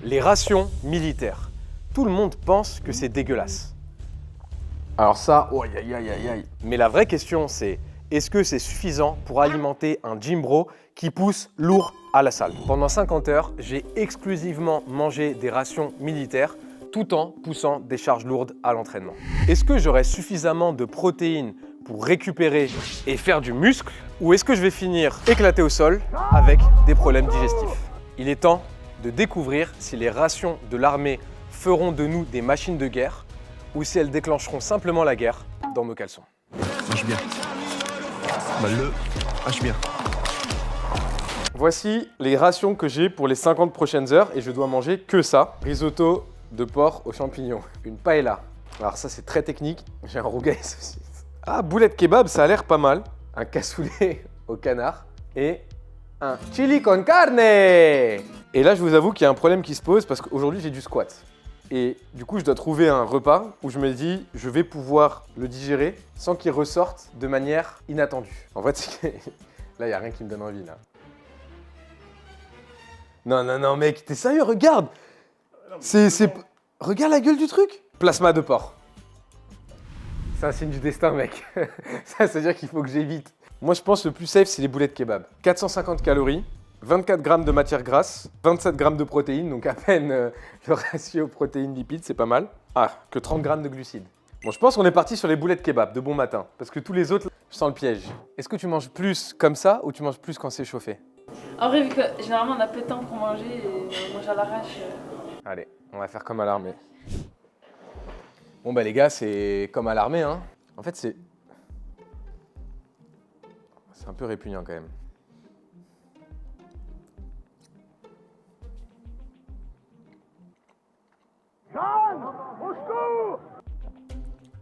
Les rations militaires. Tout le monde pense que c'est dégueulasse. Alors ça, oh, aïe, aïe, aïe, aïe, aïe. Mais la vraie question, c'est est-ce que c'est suffisant pour alimenter un gym bro qui pousse lourd à la salle? Pendant 50 heures, j'ai exclusivement mangé des rations militaires tout en poussant des charges lourdes à l'entraînement. Est-ce que j'aurai suffisamment de protéines pour récupérer et faire du muscle? Ou est-ce que je vais finir éclaté au sol avec des problèmes digestifs? Il est temps de découvrir si les rations de l'armée feront de nous des machines de guerre ou si elles déclencheront simplement la guerre dans nos caleçons. Hache bien. Bah hache bien. Voici les rations que j'ai pour les 50 prochaines heures et je dois manger que ça. Risotto de porc aux champignons, une paella. Alors ça c'est très technique, j'ai un rougail saucisse. Ah, boulette kebab, ça a l'air pas mal. Un cassoulet au canard et un chili con carne. Et là je vous avoue qu'il y a un problème qui se pose parce qu'aujourd'hui j'ai du squat. Et du coup, je dois trouver un repas où je me dis, je vais pouvoir le digérer sans qu'il ressorte de manière inattendue. En fait, là, il n'y a rien qui me donne envie, là. Non, non, non, mec, t'es sérieux? Regarde! Regarde la gueule du truc! Plasma de porc. C'est un signe du destin, mec. Ça veut dire qu'il faut que j'évite. Moi, je pense que le plus safe, c'est les boulettes kebab. 450 calories. 24 grammes de matière grasse, 27 grammes de protéines, donc à peine le ratio protéines-lipides, c'est pas mal. Ah, que 30 grammes de glucides. Bon, je pense qu'on est parti sur les boulettes kebab de bon matin, parce que tous les autres, je sens le piège. Est-ce que tu manges plus comme ça ou tu manges plus quand c'est chauffé? En vrai, vu que généralement on a peu de temps pour manger et on mange à l'arrache. Allez, on va faire comme à l'armée. Bon bah les gars, c'est comme à l'armée, hein. En fait, c'est un peu répugnant quand même.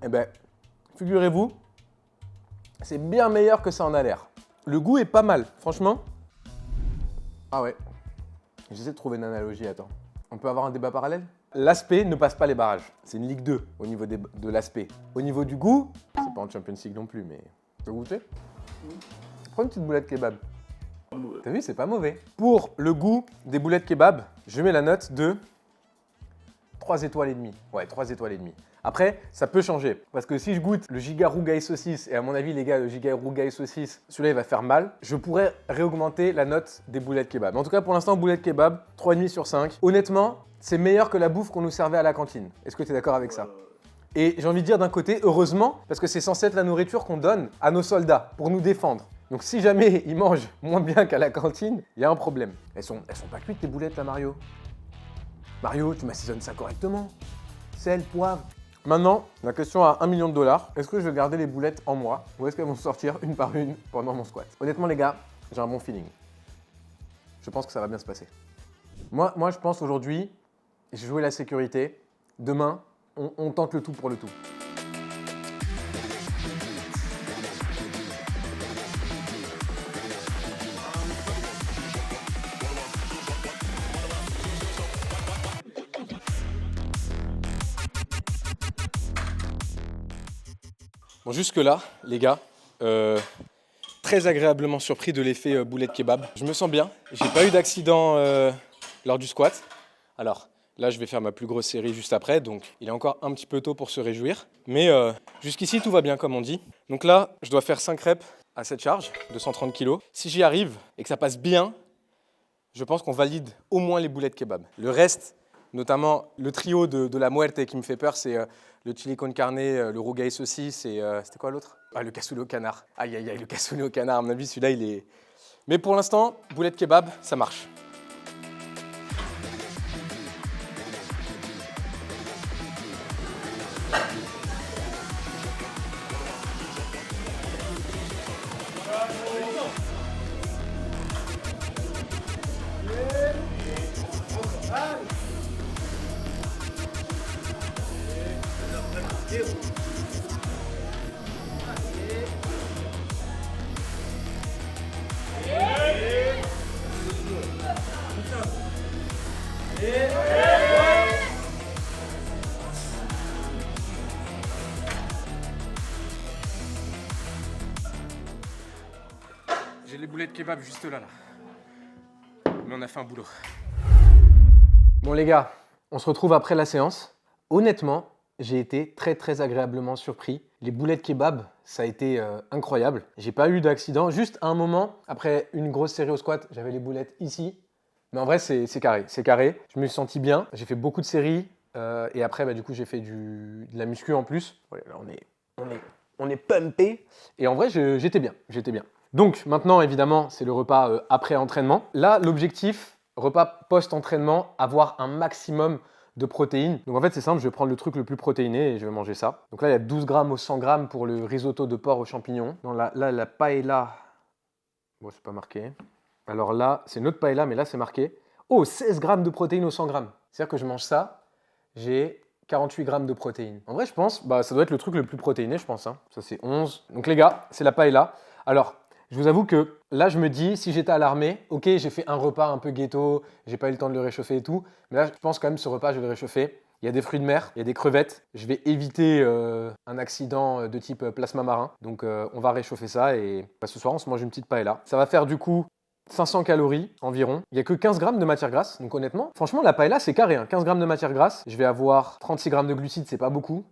Eh ben, figurez-vous, c'est bien meilleur que ça en a l'air. Le goût est pas mal, franchement. Ah ouais, j'essaie de trouver une analogie, attends. On peut avoir un débat parallèle? L'aspect ne passe pas les barrages. C'est une Ligue 2 au niveau de l'aspect. Au niveau du goût, c'est pas en Champions League non plus, mais... Tu veux goûter? Prends une petite boulette kebab. T'as vu, c'est pas mauvais. Pour le goût des boulettes kebab, je mets la note de 3 étoiles et demie. Ouais, 3 étoiles et demie. Après, ça peut changer. Parce que si je goûte le giga rougail saucisse, et à mon avis, les gars, le giga rougail saucisse, celui-là, il va faire mal, je pourrais réaugmenter la note des boulettes kebab. En tout cas, pour l'instant, boulettes kebab, 3,5 sur 5. Honnêtement, c'est meilleur que la bouffe qu'on nous servait à la cantine. Est-ce que tu es d'accord avec ça? Et j'ai envie de dire d'un côté, heureusement, parce que c'est censé être la nourriture qu'on donne à nos soldats pour nous défendre. Donc si jamais ils mangent moins bien qu'à la cantine, il y a un problème. Elles sont pas cuites tes boulettes là, Mario. Mario, tu m'assaisonnes ça correctement. Sel, poivre. Maintenant, la question à $1 million. Est-ce que je vais garder les boulettes en moi ou est-ce qu'elles vont sortir une par une pendant mon squat? Honnêtement les gars, j'ai un bon feeling. Je pense que ça va bien se passer. Moi je pense aujourd'hui, j'ai joué la sécurité. Demain, on tente le tout pour le tout. Bon, jusque-là, les gars, très agréablement surpris de l'effet boulette kebab. Je me sens bien, j'ai pas eu d'accident lors du squat. Alors là, je vais faire ma plus grosse série juste après, donc il est encore un petit peu tôt pour se réjouir. Mais jusqu'ici, tout va bien comme on dit. Donc là, je dois faire 5 reps à cette charge de 130 kg. Si j'y arrive et que ça passe bien, je pense qu'on valide au moins les boulettes kebab. Le reste, notamment le trio de la muerte qui me fait peur, c'est le chili con carne, le rougail saucisse et c'était quoi l'autre? Ah, le cassoulet au canard. Aïe, aïe, aïe, le cassoulet au canard, à mon avis, celui-là, il est... Mais pour l'instant, boulette kebab, ça marche. J'ai les boulettes kebab juste là. Mais on a fait un boulot. Bon les gars, on se retrouve après la séance. Honnêtement, j'ai été très agréablement surpris. Les boulettes kebab, ça a été incroyable. J'ai pas eu d'accident. Juste à un moment, après une grosse série au squat, j'avais les boulettes ici. Mais en vrai, c'est carré. C'est carré. Je me suis senti bien. J'ai fait beaucoup de séries. Et après, du coup, j'ai fait de la muscu en plus. Ouais, là, on est pumpé. Et en vrai, j'étais bien. J'étais bien. Donc maintenant, évidemment, c'est le repas après entraînement. Là, l'objectif, repas post-entraînement, avoir un maximum de protéines. Donc en fait, c'est simple, je vais prendre le truc le plus protéiné et je vais manger ça. Donc là, il y a 12 grammes au 100 grammes pour le risotto de porc aux champignons. Non, là, la paella, bon, c'est pas marqué. Alors là, c'est une autre paella, mais là, c'est marqué. Oh, 16 grammes de protéines au 100 grammes. C'est-à-dire que je mange ça, j'ai 48 grammes de protéines. En vrai, je pense, ça doit être le truc le plus protéiné, je pense. Hein. Ça, c'est 11. Donc les gars, c'est la paella. Alors, je vous avoue que là, je me dis, si j'étais à l'armée, ok, j'ai fait un repas un peu ghetto, j'ai pas eu le temps de le réchauffer et tout, mais là, je pense quand même ce repas, je vais le réchauffer. Il y a des fruits de mer, il y a des crevettes. Je vais éviter un accident de type plasma marin. Donc, on va réchauffer ça et ce soir, on se mange une petite paella. Ça va faire du coup 500 calories environ. Il n'y a que 15 grammes de matière grasse, donc honnêtement, franchement, la paella, c'est carré. Hein. 15 grammes de matière grasse. Je vais avoir 36 grammes de glucides, c'est pas beaucoup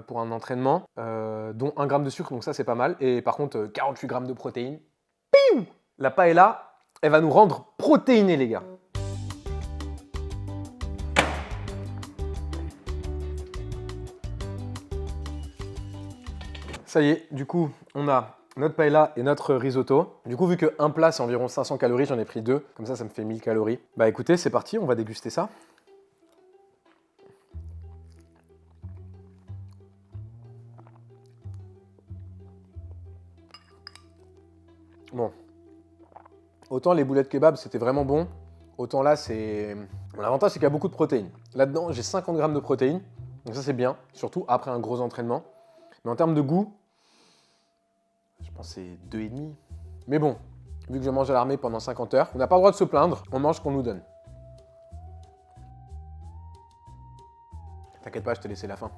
pour un entraînement, dont 1 gramme de sucre, donc ça, c'est pas mal. Et par contre, 48 grammes de protéines. Piou! La paella, elle va nous rendre protéinés, les gars. Ça y est, du coup, on a notre paella et notre risotto. Du coup, vu qu'un plat, c'est environ 500 calories, j'en ai pris 2. Comme ça me fait 1000 calories. Bah écoutez, c'est parti, on va déguster ça. Bon. Autant les boulettes kebab, c'était vraiment bon. Autant là, c'est... L'avantage, c'est qu'il y a beaucoup de protéines. Là-dedans, j'ai 50 grammes de protéines. Donc ça, c'est bien. Surtout après un gros entraînement. Mais en termes de goût, je pense que c'est 2,5. Mais bon, vu que je mange à l'armée pendant 50 heures, on n'a pas le droit de se plaindre, on mange ce qu'on nous donne. T'inquiète pas, je t'ai laissé la fin.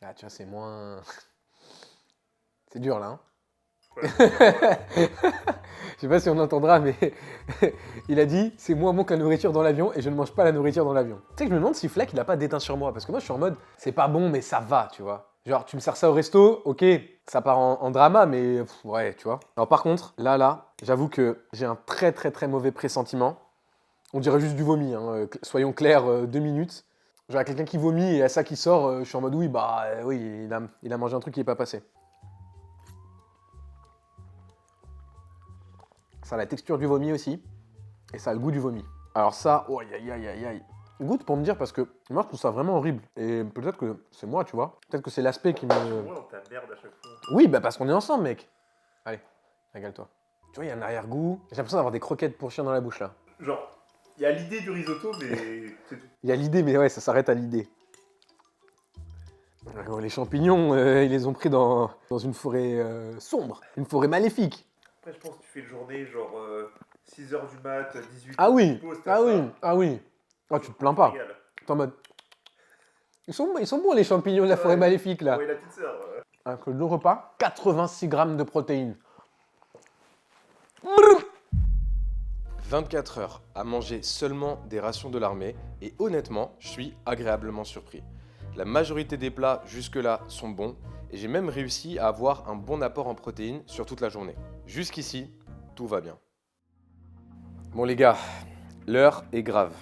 Ah, tu vois, c'est moins... C'est dur, là, hein. Je sais pas si on entendra, mais il a dit « c'est moins bon que la nourriture dans l'avion et je ne mange pas la nourriture dans l'avion ». Tu sais que je me demande si Fleck, il a pas d'éteint sur moi, parce que moi, je suis en mode « c'est pas bon, mais ça va », tu vois. Genre, tu me sers ça au resto, ok, ça part en drama, mais ouais, tu vois. Alors par contre, là, j'avoue que j'ai un très mauvais pressentiment. On dirait juste du vomi, hein. Soyons clairs, 2 minutes. Genre, quelqu'un qui vomit et à ça qui sort, je suis en mode oui, oui, il a mangé un truc qui n'est pas passé. Ça a la texture du vomi aussi, et ça a le goût du vomi. Alors ça, oh, aïe. Goûte pour me dire, parce que moi je trouve ça vraiment horrible. Et peut-être que c'est moi, tu vois. Peut-être que c'est l'aspect qui me... Moi, dans ta merde à chaque fois. Oui, parce qu'on est ensemble, mec. Allez, régale-toi. Tu vois, il y a un arrière-goût. J'ai l'impression d'avoir des croquettes pour chien dans la bouche, là. Genre, il y a l'idée du risotto, mais c'est tout. Il y a l'idée, mais ouais, ça s'arrête à l'idée. Les champignons, ils les ont pris dans une forêt sombre. Une forêt maléfique. Après, je pense que tu fais une journée, genre 6h du mat, 18h. Ah oui, pause, ah oui. Oh, tu te plains pas. T'es en mode... Ils sont bons, les champignons de la forêt maléfique, là. Oui, la petite sœur. Avec le repas, 86 grammes de protéines. 24 heures à manger seulement des rations de l'armée et honnêtement, je suis agréablement surpris. La majorité des plats jusque-là sont bons et j'ai même réussi à avoir un bon apport en protéines sur toute la journée. Jusqu'ici, tout va bien. Bon les gars, l'heure est grave.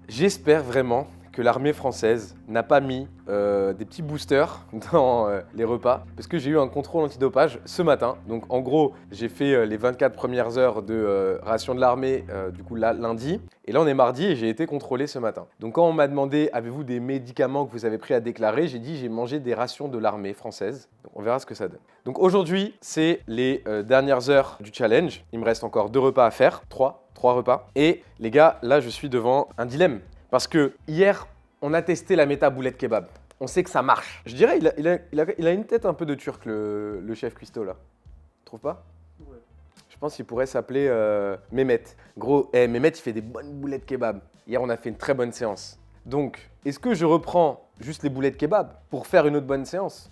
J'espère vraiment que l'armée française n'a pas mis des petits boosters dans les repas parce que j'ai eu un contrôle antidopage ce matin. Donc en gros, j'ai fait les 24 premières heures de ration de l'armée du coup là, lundi. Et là on est mardi et j'ai été contrôlé ce matin. Donc quand on m'a demandé avez-vous des médicaments que vous avez pris à déclarer, j'ai dit j'ai mangé des rations de l'armée française. Donc on verra ce que ça donne. Donc aujourd'hui, c'est les dernières heures du challenge. Il me reste encore 2 repas à faire, 3 repas. Et les gars, là je suis devant un dilemme. Parce que hier, on a testé la méta boulette kebab. On sait que ça marche. Je dirais, il a une tête un peu de turc, le chef cuistot, là. Tu trouves pas? Ouais. Je pense qu'il pourrait s'appeler Mehmet. Gros, Mehmet, il fait des bonnes boulettes kebab. Hier, on a fait une très bonne séance. Donc, est-ce que je reprends juste les boulettes kebab pour faire une autre bonne séance?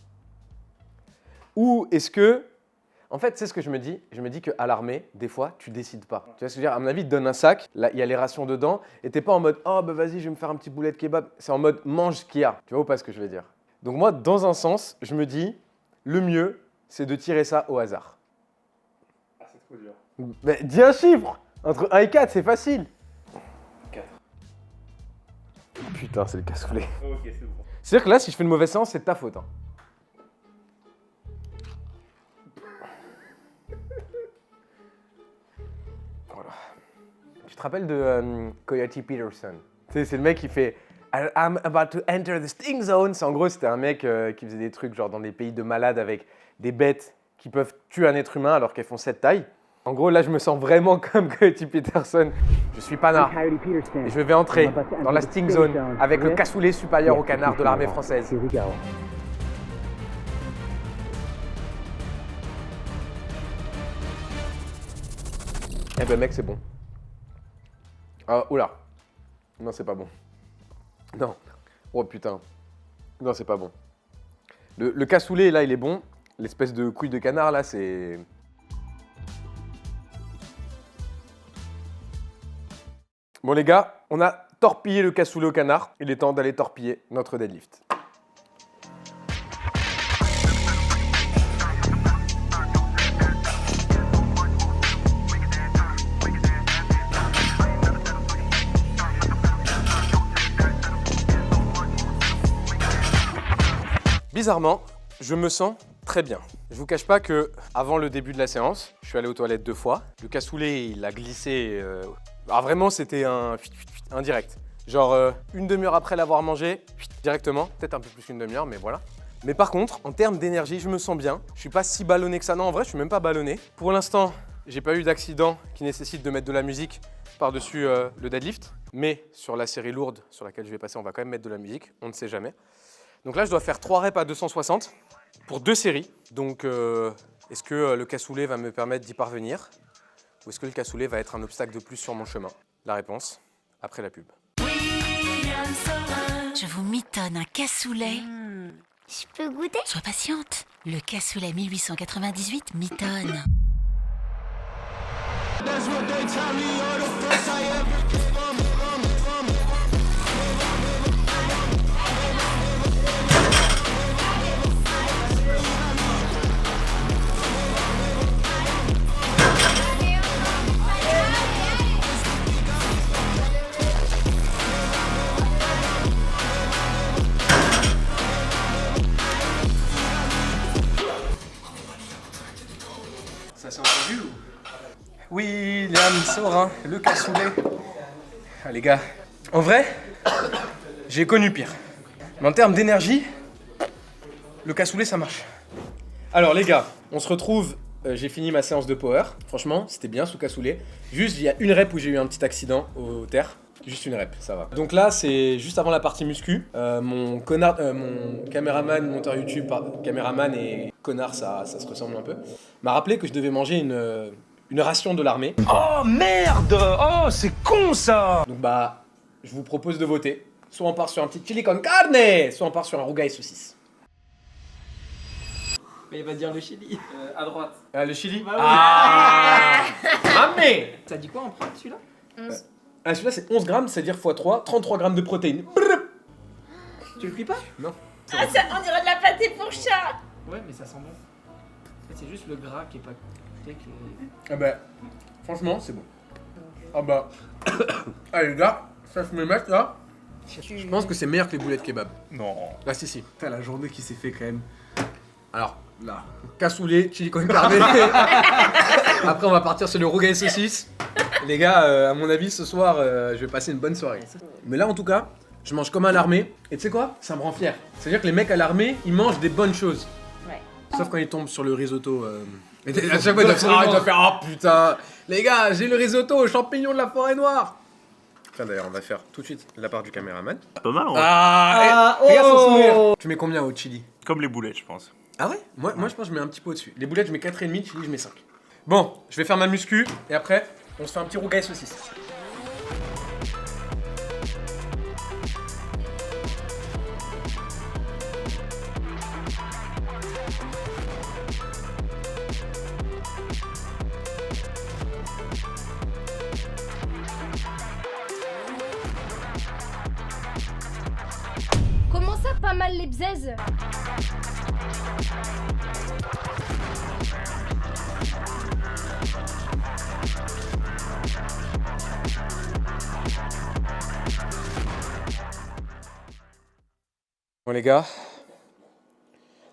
Ou est-ce que En fait, c'est ce que je me dis. Je me dis qu'à l'armée, des fois, tu décides pas. Tu vois ce que je veux dire? À mon avis, ils te donnent un sac, là, il y a les rations dedans, et t'es pas en mode « Oh, bah vas-y, je vais me faire un petit boulet de kebab ». C'est en mode « Mange ce qu'il y a ». Tu vois ou pas ce que je veux dire? Donc moi, dans un sens, je me dis, le mieux, c'est de tirer ça au hasard. Ah, c'est trop dur. Mais dis un chiffre! Entre 1 et 4, c'est facile. 4. Putain, c'est le cassoulet. Ok, c'est bon. C'est-à-dire que là, si je fais une mauvaise séance, c'est de ta faute. Hein. Voilà. Tu te rappelles de Coyote Peterson? Tu sais, c'est le mec qui fait I'm about to enter the sting zone. C'est en gros, c'était un mec qui faisait des trucs genre dans des pays de malades avec des bêtes qui peuvent tuer un être humain alors qu'elles font cette taille. En gros, là, je me sens vraiment comme Coyote Peterson. Je suis Pana et je vais entrer dans la sting zone avec le cassoulet supérieur au canard de l'armée française. Eh ben mec, c'est bon. Ah, oula. Non, c'est pas bon. Non. Oh putain. Non, c'est pas bon. Le cassoulet, là, il est bon. L'espèce de couille de canard, là, c'est... Bon les gars, on a torpillé le cassoulet au canard. Il est temps d'aller torpiller notre deadlift. Bizarrement, je me sens très bien. Je vous cache pas que avant le début de la séance, je suis allé aux toilettes 2 fois. Le cassoulet, il a glissé. Alors vraiment, c'était un direct. Genre une demi-heure après l'avoir mangé, directement. Peut-être un peu plus qu'une demi-heure, mais voilà. Mais par contre, en termes d'énergie, je me sens bien. Je suis pas si ballonné que ça. Non, en vrai, je suis même pas ballonné. Pour l'instant, j'ai pas eu d'accident qui nécessite de mettre de la musique par-dessus le deadlift. Mais sur la série lourde sur laquelle je vais passer, on va quand même mettre de la musique. On ne sait jamais. Donc là, je dois faire 3 reps à 260 pour 2 séries. Donc, est-ce que le cassoulet va me permettre d'y parvenir? Ou est-ce que le cassoulet va être un obstacle de plus sur mon chemin? La réponse, après la pub. Je vous mitonne un cassoulet. Je peux goûter? Sois patiente. Le cassoulet 1898 mitonne. Ça s'est entendu ou... William Saurin, le cassoulet. Ah les gars, en vrai, j'ai connu pire. Mais en termes d'énergie, le cassoulet ça marche. Alors les gars, on se retrouve, j'ai fini ma séance de power. Franchement, c'était bien sous cassoulet. Juste, il y a une rep où j'ai eu un petit accident aux terres. Juste une rep, ça va. Donc là, c'est juste avant la partie muscu. Mon caméraman, monteur YouTube, caméraman et connard, ça se ressemble un peu, m'a rappelé que je devais manger une ration de l'armée. Oh merde! Oh, c'est con ça! Donc bah, je vous propose de voter. Soit on part sur un petit chili con carne, soit on part sur un rougail saucisse. Mais il va dire le Chili. À droite. Ah, le chili? Bah oui. Ah Mamé! Ça dit quoi en prod celui-là? 11. Ah, celui-là c'est 11 grammes, c'est-à-dire x 3, 33 grammes de protéines. Tu le cuis pas? Non. Ah, ça, on dirait de la pâté pour chat. Ouais, mais ça sent bon. En fait, c'est juste le gras qui est pas cuité que... Ah bah, franchement, c'est bon. Ah bah, allez les gars, ça je me met là. Je pense que c'est meilleur que les boulettes kebab. Non. Ah si si. Putain, la journée qui s'est fait quand même. Alors, là, cassoulet, chili con carne. Après, on va partir sur le rougail saucisse. Les gars, à mon avis, ce soir, je vais passer une bonne soirée. Mais là, en tout cas, je mange comme à l'armée. Et tu sais quoi? Ça me rend fier. C'est-à-dire que les mecs à l'armée, ils mangent des bonnes choses. Ouais. Sauf quand ils tombent sur le risotto. Et à chaque fois, ils doivent faire oh putain, les gars, j'ai le risotto aux champignons de la forêt noire. Tiens, d'ailleurs, on va faire tout de suite la part du caméraman. Pas mal, ouais. Regarde son sourire. Tu mets combien au chili? Comme les boulettes, je pense. Ah ouais, moi je pense que je mets un petit peu au-dessus. Les boulettes, je mets 4,5, chili, je mets 5. Bon, je vais faire ma muscu et après, on se fait un petit rougail saucisse. faire pas mal les bzaises. Bon les gars,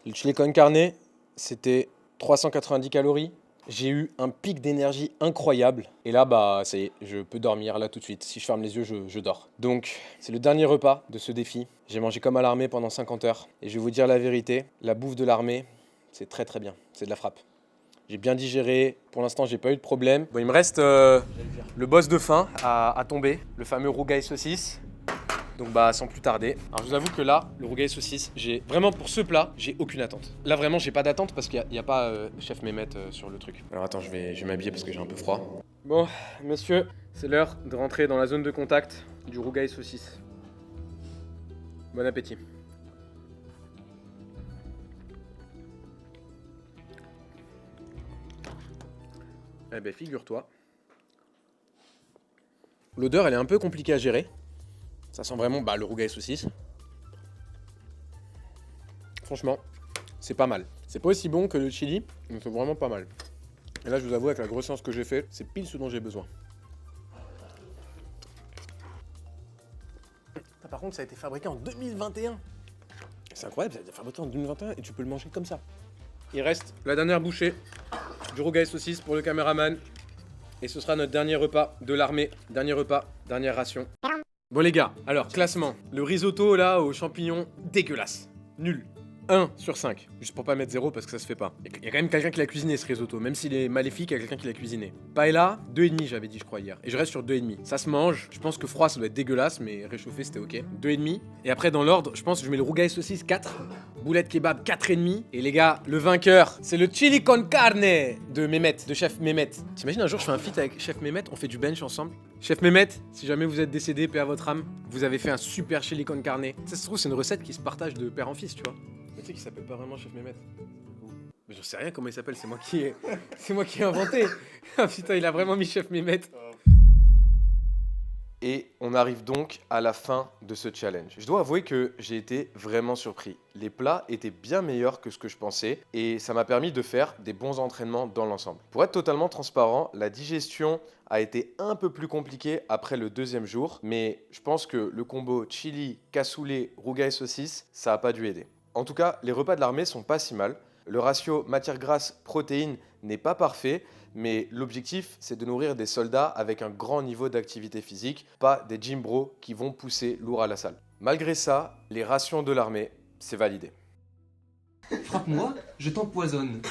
le chili con carne, c'était 390 calories. J'ai eu un pic d'énergie incroyable. Et là, bah, ça y est, je peux dormir là tout de suite. Si je ferme les yeux, je dors. Donc, c'est le dernier repas de ce défi. J'ai mangé comme à l'armée pendant 50 heures. Et je vais vous dire la vérité, la bouffe de l'armée, c'est très très bien. C'est de la frappe. J'ai bien digéré. Pour l'instant, j'ai pas eu de problème. Bon, il me reste le boss de fin à tomber, le fameux rougail saucisse. Donc bah sans plus tarder. Alors je vous avoue que là, le rougail saucisse, j'ai vraiment pour ce plat, j'ai aucune attente. Là vraiment j'ai pas d'attente parce qu'il n'y a pas chef Mehmet sur le truc. Alors attends, je vais m'habiller parce que j'ai un peu froid. Bon, messieurs, c'est l'heure de rentrer dans la zone de contact du rougail saucisse. Bon appétit. Eh ben figure-toi. L'odeur elle est un peu compliquée à gérer. Ça sent vraiment le rougail saucisse. Franchement, c'est pas mal. C'est pas aussi bon que le chili, mais c'est vraiment pas mal. Et là, je vous avoue, avec la grosse séance que j'ai fait, c'est pile ce dont j'ai besoin. Par contre, ça a été fabriqué en 2021. C'est incroyable, ça a été fabriqué en 2021 et tu peux le manger comme ça. Il reste la dernière bouchée du rougail saucisse pour le caméraman. Et ce sera notre dernier repas de l'armée. Dernier repas, dernière ration. Bon les gars, alors classement. Le risotto là aux champignons, dégueulasse. Nul. 1 sur 5. Juste pour pas mettre 0 parce que ça se fait pas. Il y a quand même quelqu'un qui l'a cuisiné ce risotto. Même s'il est maléfique, il y a quelqu'un qui l'a cuisiné. Paella, 2,5 j'avais dit je crois hier. Et je reste sur 2,5. Ça se mange. Je pense que froid ça doit être dégueulasse, mais réchauffé c'était ok. 2,5. Et après dans l'ordre, je pense que je mets le rougail saucisse 4. Boulette kebab 4,5. Et les gars, le vainqueur, c'est le chili con carne de Mehmet, de chef Mehmet. T'imagines un jour je fais un feat avec chef Mehmet, on fait du bench ensemble. Chef Mehmet, si jamais vous êtes décédé, paix à votre âme, vous avez fait un super chili con carne. Ça se trouve c'est une recette qui se partage de père en fils, tu vois. Mais tu sais qu'il s'appelle pas vraiment chef Mehmet. Mais j'en sais rien comment il s'appelle, c'est moi qui ai inventé. Ah putain, il a vraiment mis chef Mehmet. Et on arrive donc à la fin de ce challenge. Je dois avouer que j'ai été vraiment surpris. Les plats étaient bien meilleurs que ce que je pensais et ça m'a permis de faire des bons entraînements dans l'ensemble. Pour être totalement transparent, la digestion a été un peu plus compliquée après le deuxième jour, mais je pense que le combo chili, cassoulet, rougail saucisse, ça n'a pas dû aider. En tout cas, les repas de l'armée sont pas si mal. Le ratio matière grasse protéines n'est pas parfait, mais l'objectif, c'est de nourrir des soldats avec un grand niveau d'activité physique, pas des gym bros qui vont pousser lourd à la salle. Malgré ça, les rations de l'armée, c'est validé. Frappe-moi, je t'empoisonne.